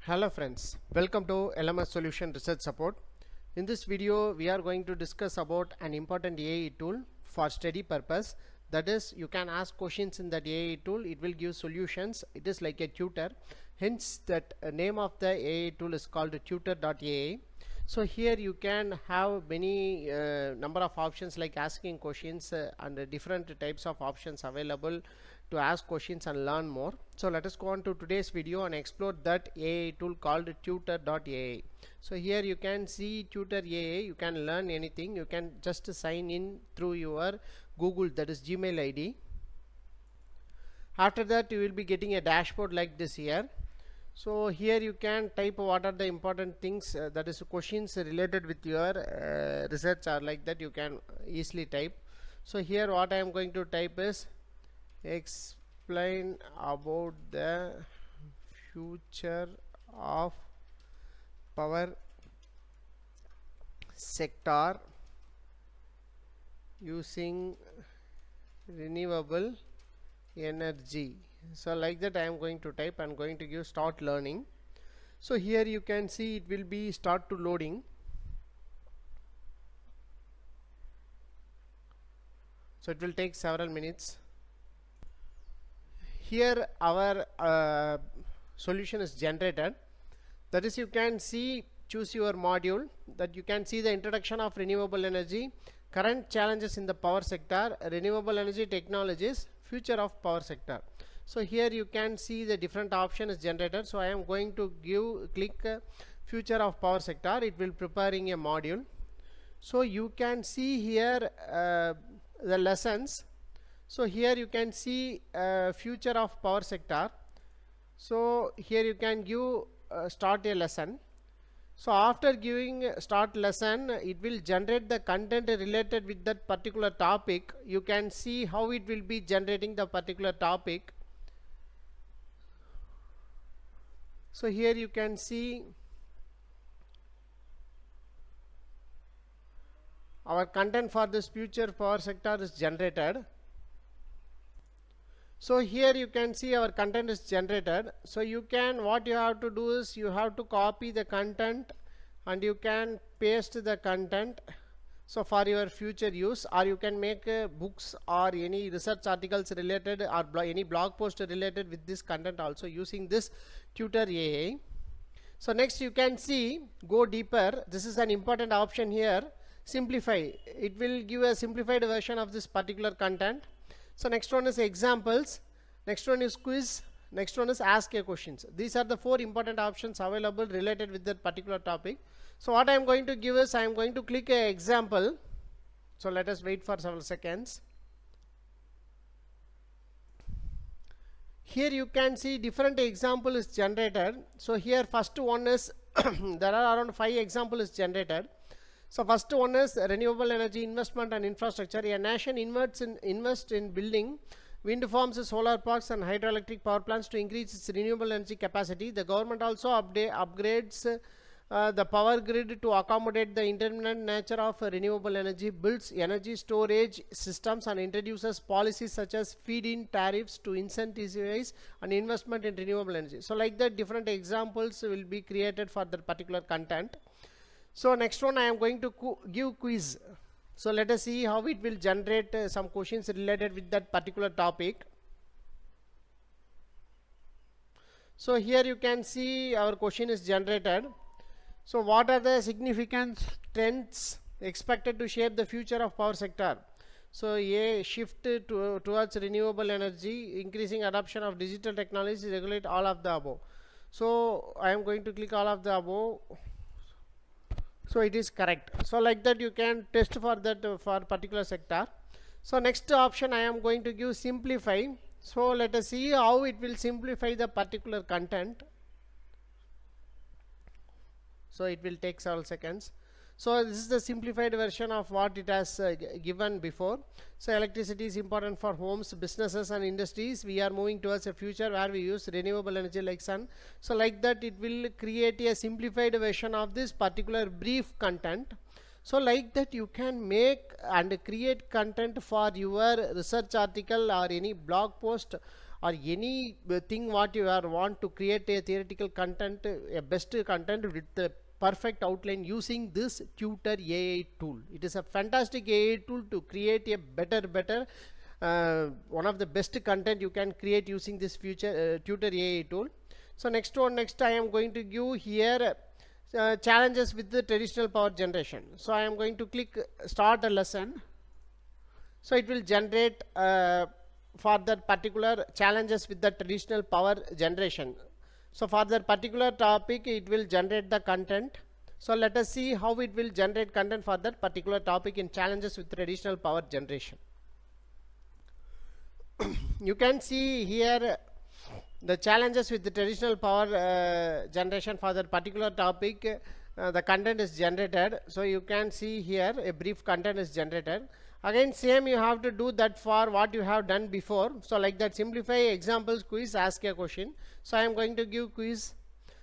Hello friends, welcome to LMS Solution Research Support. In this video we are going to discuss about an important AI tool for study purpose. That is, you can ask questions in that AI tool, it will give solutions. It is like a tutor, hence that name of the AI tool is called Tutor AI. So here you can have many number of options like asking questions and different types of options available to ask questions and learn more. So let us go on to today's video and explore that AI tool called Tutor AI. So here you can see Tutor AI. You can learn anything. You can just sign in through your Google, that is Gmail ID. After that you will be getting a dashboard like this here. So here you can type what are the important things, that is questions related with your research or like that you can easily type. So here what I am going to type is explain about the future of power sector using renewable energy. So like that I am going to type and going to give start learning. So here you can see it will be start to loading. So it will take several minutes. Here our solution is generated. That is, you can see, choose your module, that you can see the introduction of renewable energy, current challenges in the power sector, renewable energy technologies, future of power sector. So here you can see the different option is generated. So I am going to click future of power sector. It will preparing a module. So you can see here the lessons. So here you can see future of power sector. So here you can give start a lesson. So after giving start lesson, it will generate the content related with that particular topic. You can see how it will be generating the particular topic. So here you can see our content for this future power sector is generated. So here you can see our content is generated. So you can, what you have to do is you have to copy the content and you can paste the content. So for your future use, or you can make books or any research articles related or any blog post related with this content also using this Tutor AI. So next you can see go deeper. This is an important option here, simplify. It will give a simplified version of this particular content. So next one is examples, next one is quiz, next one is ask a questions. These are the four important options available related with that particular topic. So what I am going to give is I am going to click a example. So let us wait for several seconds. Here you can see different example is generated. So here first one is there are around 5 example is generated. So first one is renewable energy investment and infrastructure. A nation invests in building wind farms, solar parks and hydroelectric power plants to increase its renewable energy capacity. The government also upgrades the power grid to accommodate the intermittent nature of renewable energy, builds energy storage systems and introduces policies such as feed-in tariffs to incentivize an investment in renewable energy. So like that different examples will be created for that particular content. So next one I am going to give quiz. So let us see how it will generate some questions related with that particular topic. So here you can see our question is generated. So what are the significant trends expected to shape the future of power sector? So a shift towards renewable energy, increasing adoption of digital technologies, regulate all of the above. So I am going to click all of the above. So it is correct. So like that you can test for that for particular sector. So next option I am going to give simplify. So let us see how it will simplify the particular content. So it will take several seconds. So this is the simplified version of what it has given before. So electricity is important for homes, businesses and industries. We are moving towards a future where we use renewable energy like sun. So like that it will create a simplified version of this particular brief content. So like that you can make and create content for your research article or any blog post or any thing what you are want to create a theoretical content, a best content with the perfect outline using this Tutor AI tool. It is a fantastic AI tool to create a better one of the best content you can create using this Tutor AI tool. So next I am going to give here challenges with the traditional power generation. So I am going to click start a lesson. So it will generate for that particular challenges with the traditional power generation. So for that particular topic it will generate the content. So let us see how it will generate content for that particular topic in challenges with traditional power generation. You can see here the challenges with the traditional power generation for that particular topic. The content is generated. So you can see here a brief content is generated. Again same you have to do that for what you have done before. So like that, simplify examples, quiz, ask a question. So I am going to give quiz.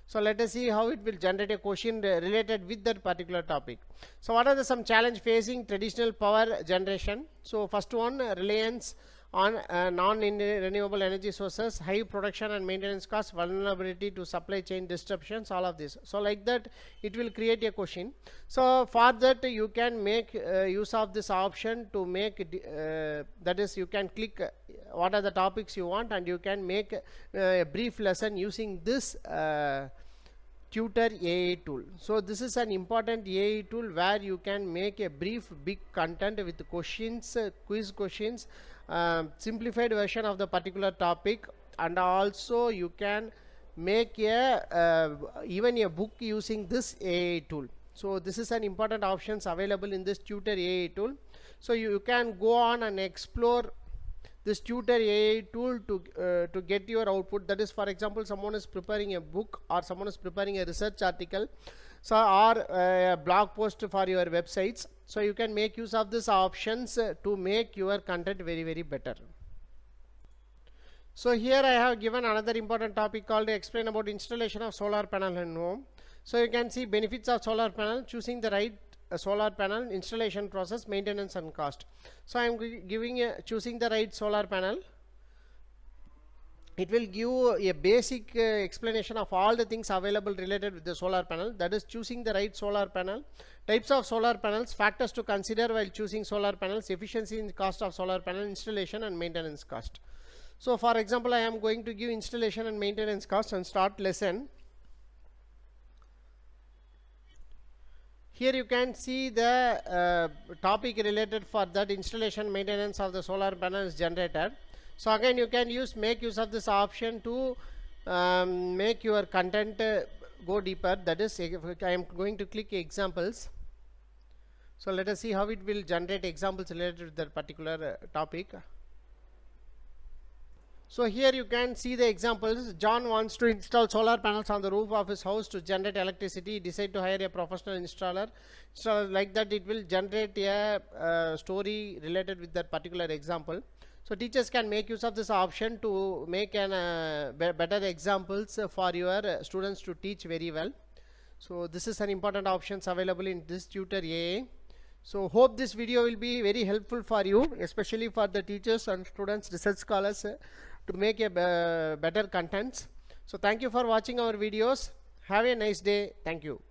So let us see how it will generate a question related with that particular topic. So what are some challenge facing traditional power generation? So first one, reliance on non-renewable energy sources, high production and maintenance costs, vulnerability to supply chain disruptions, all of this. So like that it will create a question. So for that you can make use of this option to make that is, you can click what are the topics you want, and you can make a brief lesson using this Tutor AI tool. So this is an important AI tool where you can make a brief big content with questions, quiz questions, simplified version of the particular topic, and also you can make a even a book using this AI tool. So this is an important options available in this Tutor AI tool. So you can go on and explore this Tutor AI tool to get your output. That is, for example, someone is preparing a book, or someone is preparing a research article, so or a blog post for your websites. So you can make use of these options to make your content very better. So here I have given another important topic called explain about installation of solar panel in home. So you can see benefits of solar panel, choosing the right solar panel, installation process, maintenance and cost. So I am giving choosing the right solar panel. It will give a basic explanation of all the things available related with the solar panel. That is, choosing the right solar panel, types of solar panels, factors to consider while choosing solar panels, efficiency in cost of solar panel, installation and maintenance cost. So for example, I am going to give installation and maintenance cost and start lesson. Here you can see the topic related for that installation maintenance of the solar panel is generated. So again you can make use of this option to make your content go deeper. That is, I am going to click examples. So let us see how it will generate examples related to that particular topic. So here you can see the examples. John wants to install solar panels on the roof of his house to generate electricity. He decided to hire a professional installer. So like that it will generate a story related with that particular example. So teachers can make use of this option to make an better examples for your students to teach very well. So this is an important options available in this Tutor AI. So hope this video will be very helpful for you, especially for the teachers and students, research scholars, to make a better contents. So thank you for watching our videos. Have a nice day. Thank you.